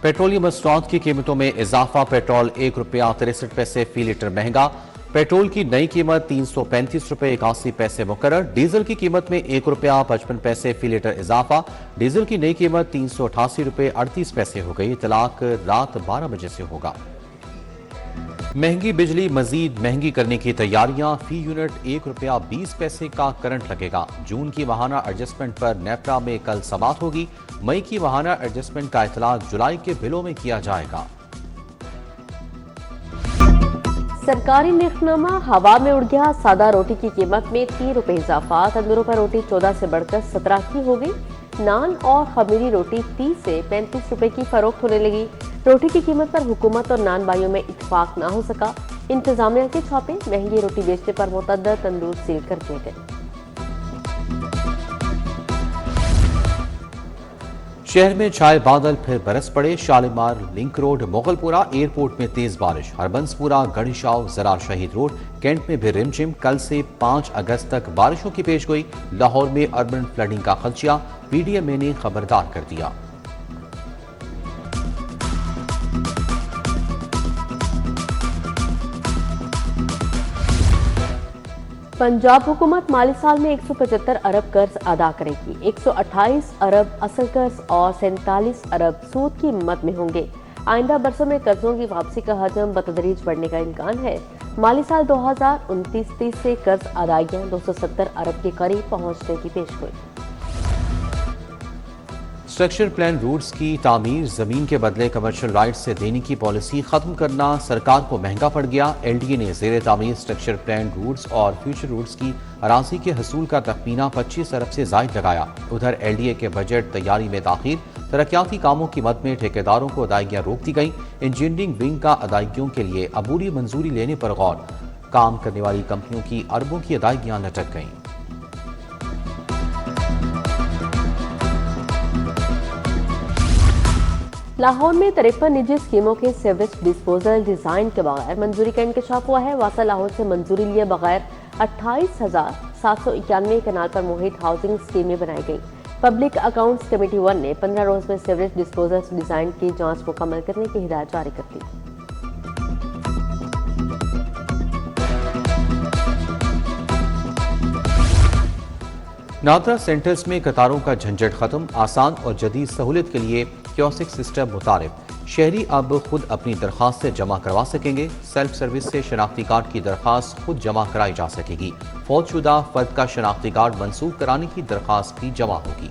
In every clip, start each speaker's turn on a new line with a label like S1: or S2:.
S1: Petroleum मसनूआत की कीमतों में इजाफा। पेट्रोल ₹1.63 फी लीटर महंगा। पेट्रोल की नई कीमत ₹335.81 मुकर्रर। डीजल की कीमत में ₹1.55 फी लीटर इजाफा। डीजल की नई कीमत ₹388.38 हो गई। इतलाक रात 12 बजे से होगा। महंगी बिजली मजीद महंगी करने की तैयारियां। फी यूनिट ₹1.20 का करंट लगेगा। जून की माहाना एडजस्टमेंट पर नेपरा में कल समाअत होगी। मई की माहाना एडजस्टमेंट का इतलाक जुलाई के बिलों में किया जाएगा।
S2: सरकारी निर्खनामा हवा में उड़ गया। सादा रोटी की कीमत में ₹3 इजाफा। तंदूरों पर रोटी 14 से बढ़कर 17 की हो गई। नान और खमीरी रोटी 30 से ₹35 की फरोख्त होने लगी। रोटी की कीमत पर हुकूमत और नान भाइयों में इत्तेफाक ना हो सका। इंतजामिया के छापे। महंगी रोटी बेचने पर मुतअद्दिद तंदूर सील कर दिए गए।
S1: शहर में छाए बादल फिर बरस पड़े। Shalimar, link road, Mughalpura airport में तेज बारिश। हरबंसपुरा, गढ़ीशाव, जरार शहीद रोड, कैंट में भी रिमझिम। कल से 5 अगस्त तक बारिशों की पेशगोई। लाहौर में अर्बन फ्लडिंग का खदशा। पीडीएमए ने खबरदार कर दिया।
S2: पंजाब हुकूमत माली साल में 175 अरब कर्ज अदा करेगी। 128 अरब असल कर्ज और 47 अरब सूद की मद में होंगे। आइंदा बरसों में कर्जों की वापसी का हजम बतदरीज बढ़ने का इम्कान है। माली साल 2029-30 से कर्ज अदायगियां 270 अरब के करीब पहुंचने की पेशगोई।
S1: स्ट्रक्चर प्लान रूट्स की तामीर जमीन के बदले कमर्शियल राइट्स से देने की पॉलिसी खत्म करना सरकार को महंगा पड़ गया। एलडीए ने जेर तामीर स्ट्रक्चर प्लान रूट्स और फ्यूचर रूट्स की अराजी के हसूल का तखमीना 25 अरब से जायद लगाया। उधर एलडीए के बजट तैयारी में ताखीर। तरक्याती कामों की मद में ठेकेदारों को अदायगियां रोक दी गई। इंजीनियरिंग विंग का अदायगियों के लिए अबूरी मंजूरी लेने पर गौर। काम करने वाली कंपनियों की अरबों की अदायगियां लटक गईं।
S2: लाहौर में 53 निजी स्कीमों के सीवरेज डिस्पोजल डिजाइन के बगैर मंजूरी का इंकशाफ हुआ है। वासा लाहौर से मंजूरी लिए बगैर 28,791 कनाल पर मुहित हाउसिंग स्कीमें बनाई गई। पब्लिक अकाउंट्स कमेटी 1 ने 15 रोज में सीवरेज डिस्पोजल डिजाइन की जांच मुकम्मल करने की हिदायत जारी कर दी।
S1: नादरा सेंटर्स में कतारों का झंझट खत्म। आसान और जदीद सहूलियत के लिए क्योसिक सिस्टम मुतारिफ। शहरी अब खुद अपनी दरखास्तें जमा करवा सकेंगे। सेल्फ सर्विस से शनाख्ती कार्ड की दरखास्त खुद जमा कराई जा सकेगी। फौतशुदा फर्द का शनाख्ती कार्ड मंसूख कराने की दरखास्त भी जमा होगी।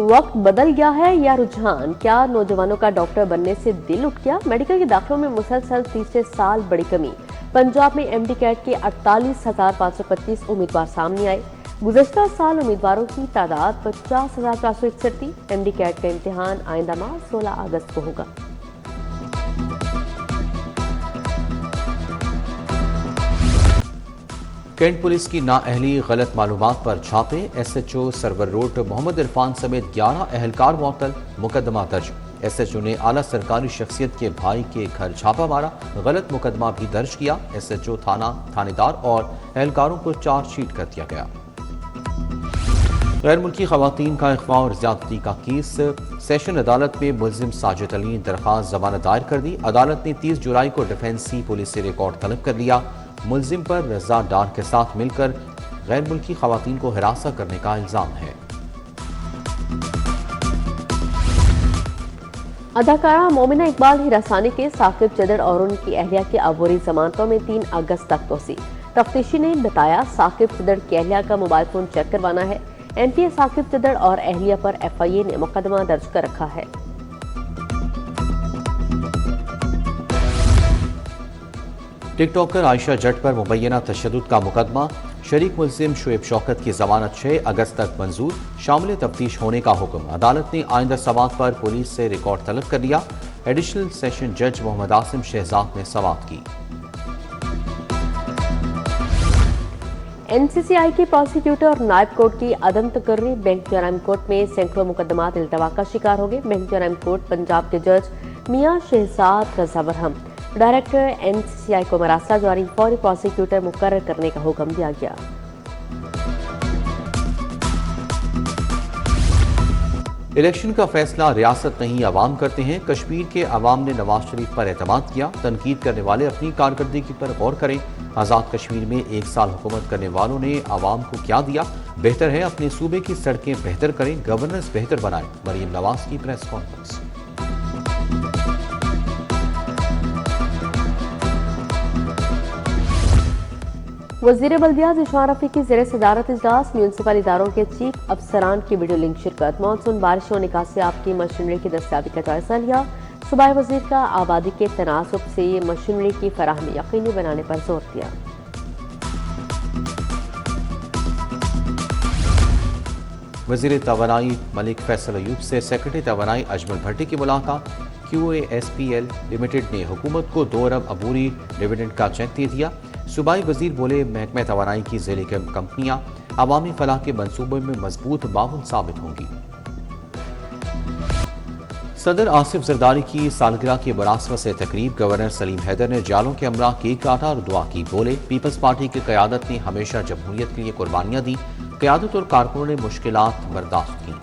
S2: वक्त बदल गया है या रुझान? क्या नौजवानों का डॉक्टर बनने से दिल उठ गया? मेडिकल के दाखिलों में मुसलसल तीसरे साल बड़ी कमी। पंजाब में एमडी कैट के 48,525 उम्मीदवार सामने आए। गुज़श्ता साल उम्मीदवारों की तादाद 50,461 थी। एमडी कैट का इम्तिहान आइंदा माह 16 अगस्त को होगा।
S1: कैंट पुलिस की नाअहली गलत मालूमात पर छापे। एसएचओ सरवर रोड मोहम्मद इरफान समेत 11 अहलकार मुअत्तल। मुकदमा दर्ज। एसएचओ ने आला सरकारी शख्सियत के भाई के घर छापा मारा। गलत मुकदमा भी दर्ज किया। एसएचओ थाना, थानेदार और एहलकारों को चार्जशीट कर दिया गया। गैर मुल्की खवातीन का अगवा और ज्यादती का केस। सेशन अदालत में मुलजिम साजिद अली ने दरखास्त जमानत दायर कर दी। अदालत ने 30 जुलाई को डिफेंसी पुलिस से रिकॉर्ड तलब कर लिया। मुलजिम पर रजा डार के साथ मिलकर गैर मुल्की खवातीन को हिरासा करने का इल्जाम है।
S2: अदाकारा मोमिना इकबाल हिरासानी के साकिब चदर और उनकी अहलिया की अबूरी जमानतों में 3 अगस्त तक तोसी। तफ्तीशी ने बताया साकिब चदर की अहलिया का मोबाइल फोन चेक करवाना है। एमपीए साकिब चदर और अहलिया पर एफआईए ने मुकदमा दर्ज कर रखा है।
S1: टिकटॉकर आयशा जट पर मुबैना तशद्दुद का मुकदमा। शरीक मुलजिम शुएब शौकत की जमानत 6 अगस्त तक मंजूर। शामिल तफ्तीश होने का हुक्म। अदालत ने आइंदा समाअत पर पुलिस से रिकॉर्ड तलब कर लिया। एडिशनल सेशन जज मोहम्मद आसिम शहजाद ने समाअत की।
S2: एनसीसीआई के प्रोसिक्यूटर और नायब कोर्ट की अदम तकर्री। बैंक जराइम कोर्ट में सैकड़ों मुकदमात इल्तवा का शिकार हो गए। बैंक जराइम कोर्ट पंजाब के जज मियां शहजाद रजा बरहम डायरेक्टर एनसीसीआई को मरासला जारी फौरी प्रोसिक्यूटर मुकर्रर करने का हुक्म दिया गया।
S1: इलेक्शन का फैसला रियासत नहीं अवाम करते हैं। कश्मीर के अवाम ने नवाज शरीफ पर एतमाद किया। तनकीद करने वाले अपनी कारकर्दगी पर गौर करें। आज़ाद कश्मीर में 1 साल हुकूमत करने वालों ने अवाम को क्या दिया? बेहतर है अपने सूबे की सड़कें बेहतर करें, गवर्नेंस बेहतर बनाएं। मरीम नवाज की प्रेस कॉन्फ्रेंस।
S2: वज़ीर बल्दियात इशफाक रफ़ी की ज़ेर सदारत इजलास, म्यूनसिपल इदारों के चीफ अफसरान की वीडियो लिंक शिरकत। मानसून बारिश और निकासियाब की मशीनरी की दस्तियाबी का जायजा लिया। सूबाई वज़ीर का आबादी के तनासब से मशीनरी की फराहमी यकीनी बनाने पर जोर दिया।
S1: वज़ीर तवानाई मलिक फैसल अयूब से सेक्रेटरी तवानाई अजमल भट्टी की मुलाकात। QASPL लिमिटेड ने हुकूमत को 2 अरब अबूरी डिविडेंड का चेक दे दिया। सूबाई वजीर बोले, महकमा तवानाई की ज़ेली कंपनियां अवामी फलाह के मनसूबे में मजबूत माउन साबित होंगी। सदर आसिफ जरदारी की सालगिरह की मुनासबत से तकरीब। गवर्नर सलीम हैदर ने जालों के हमरा केक काटा और दुआ की। बोले, पीपल्स पार्टी की क़यादत ने हमेशा जमहूरियत के लिए कुर्बानियां दी। क़यादत और कारकुनों ने मुश्किलात बर्दाश्त की।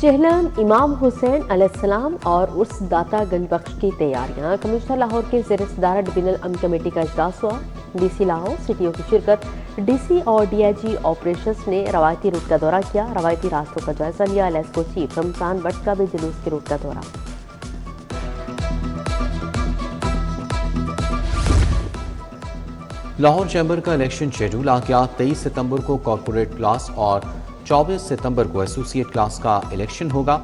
S2: चहलन इमाम हुसैन अलैहिस्सलाम और उर्स दाता गंजबख्श की तैयारियां। कमिश्नर लाहौर के ज़ेर सदारत डिवीजनल अमन कमेटी का इजलास हुआ। DC लाहौर, CTO की शिरकत। DC और DIG ऑपरेशंस ने रवायती रूट का दौरा किया, रवायती रास्तों का जायजा लिया। लेस्को चीफ रमजान भट्ट का भी जुलूस के रूट का दौरा।
S1: लाहौर चैम्बर का इलेक्शन शेड्यूल आ गया। 23 सितंबर को कॉर्पोरेट क्लास और 24 सितंबर को एसोसिएट क्लास का इलेक्शन होगा।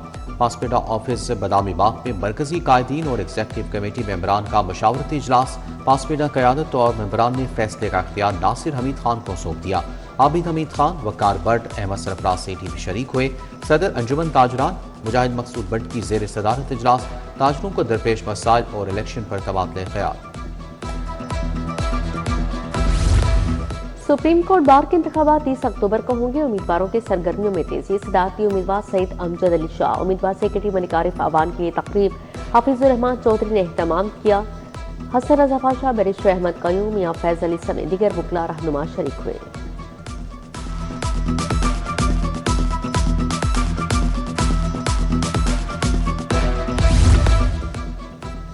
S1: पासपेटा ऑफिस बदामी बाग में मरकजी कायदीन और एग्जीक्यूटिव कमेटी मेंबरान का मशावरती इजलास। पासपेटा क़यादत और मेंबरान ने फैसले का इख्तियार नासिर हमीद खान को सौंप दिया। आबिद हमीद खान, वकार भट्ट, अहमद सरफराज सेठी भी शरीक हुए। सदर अंजुमन ताजरान मुजाहिद मकसूद भट्ट की ज़ेर सदारत इजलास। ताजरों को दरपेश मसाइल और इलेक्शन पर तबादले ख्याल।
S2: सुप्रीम कोर्ट बार के इंतखाबात 30 अक्टूबर को होंगे। उम्मीदवारों के सरगर्मियों में तेजी। सदारती उम्मीदवार सईद अमजद अली शाह, उम्मीदवार सेक्रेटरी मलिक आरिफ आवान की तकरीब हफीजुर रहमान चौधरी ने एहतमाम किया। हसन रजा पाशा, बैरिस्टर अहमद कयूम, मियां फैज अली समेत दीगर वकला रहनुमा शरीक हुए।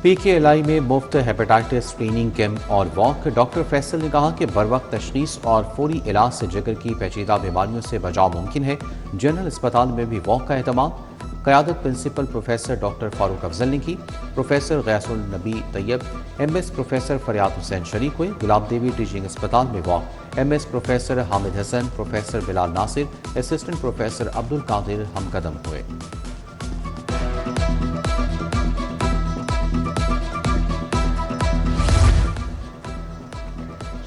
S1: PKLI में मुफ्त हेपेटाइटिस स्क्रीनिंग कैंप और वॉक। डॉक्टर फैसल ने कहा कि बरवक्त तशखीस और फौरी इलाज से जिगर की पेचीदा बीमारियों से बचाव मुमकिन है। जनरल अस्पताल में भी वॉक का एहतमाम। क़यादत principal professor doctor Farooq Afzal ने की। प्रोफेसर गैसुल नबी तैयब, MS प्रोफेसर फरियाद हुसैन शरीक हुए। गुलाब देवी टीचिंग अस्पताल में walk. MS professor Hamid Hasan, professor Bilal Nasir, assistant professor Abdul Qadir हमकदम हुए।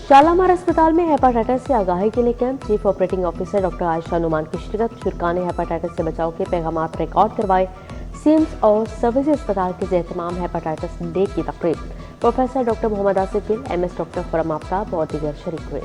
S2: शालामार अस्पताल में हेपाटाइटिस से आगाही के लिए camp. Chief operating officer doctor Ayesha Noman की शिरकत। शुरका ने हेपाटाइटिस से बचाव के पैगामात रिकॉर्ड करवाए। CIMS और सर्विस अस्पताल के एहतमाम हेपाटाइटिस डे की तकरीब। Professor doctor Mohammad Asif Gill, MS doctor Khurram Aftab और दीगर शरीक हुए।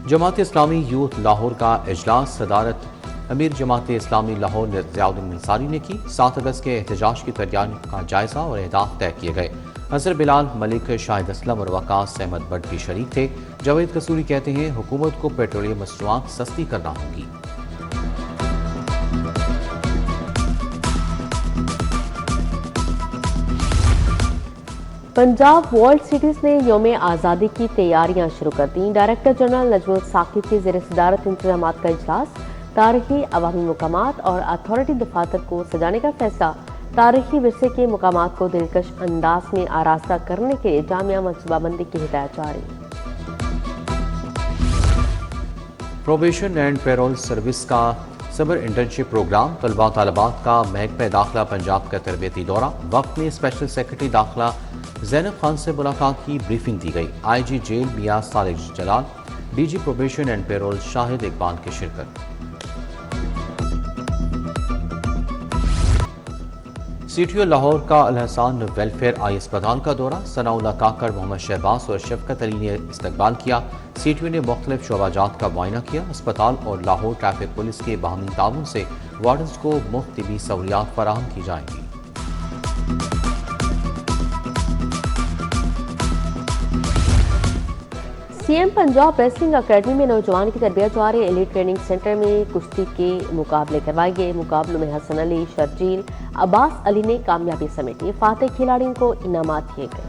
S1: जमात इस्लामी यूथ लाहौर का इजलास सदारत अमीर जमात इस्लामी लाहौर ज़ियाउद्दीन अंसारी ने की। 7 अगस्त के एहतजाज की तैयारियों का जायजा और अहदाफ तय किए गए। अजहर बिलाल मलिक, शाहिद असलम और वकास अहमद भट्ट भी शरीक थे। जावेद कसूरी कहते हैं, हुकूमत को पेट्रोलियम मसनूआत सस्ती करना होगी।
S2: पंजाब वर्ल्ड सिटीज ने यौम आज़ादी की तैयारियां शुरू कर दी। डायरेक्टर जनरल नजमुल साकिब की ज़ेर सदारत इंतजामात का इजलास। तारीखी अवामी मुकामात और अथॉरिटी दफातर को सजाने का फैसला। तारीखी विरसे के मुकामात को दिलकश अंदाज में आरास्ता करने के लिए जामिया मनसूबाबंदी की हिदायत जारी।
S1: प्रोबेशन एंड पेरोल सर्विस का समर इंटर्नशिप प्रोग्राम। तलबा तालबात का महकमा दाखिला पंजाब का तरबियती दौरा। वक्त में स्पेशल सेक्रेटरी दाखिला ज़ैनब खान से मुलाकात की, ब्रीफिंग दी गई। IG jail Mian Salik Jalal, DG probation and parole Shahid Iqbal की शिरकत। CTO लाहौर का अल-हसान वेलफेयर आई अस्पताल का दौरा। सनाउल्लाह काकड़, मोहम्मद शहबाज और शफकत अली ने इस्तकबाल किया। CTO ने मुख्तलिफ शोबाजात का मुआयना किया। अस्पताल और लाहौर ट्रैफिक पुलिस के बाहमी ताउन से वार्डन्स को मुफ्त तिबी सहूलियात फराहम की जाएंगी।
S2: सीएम पंजाब रेसलिंग अकेडमी में नौजवान की तरबियत जा रहे एलीट ट्रेनिंग सेंटर में कुश्ती के मुकाबले करवाए गए। मुकाबलों में हसन अली, शर्जील, अब्बास अली ने कामयाबी समेटी। फातेह खिलाड़ियों को इनामात दिए गए।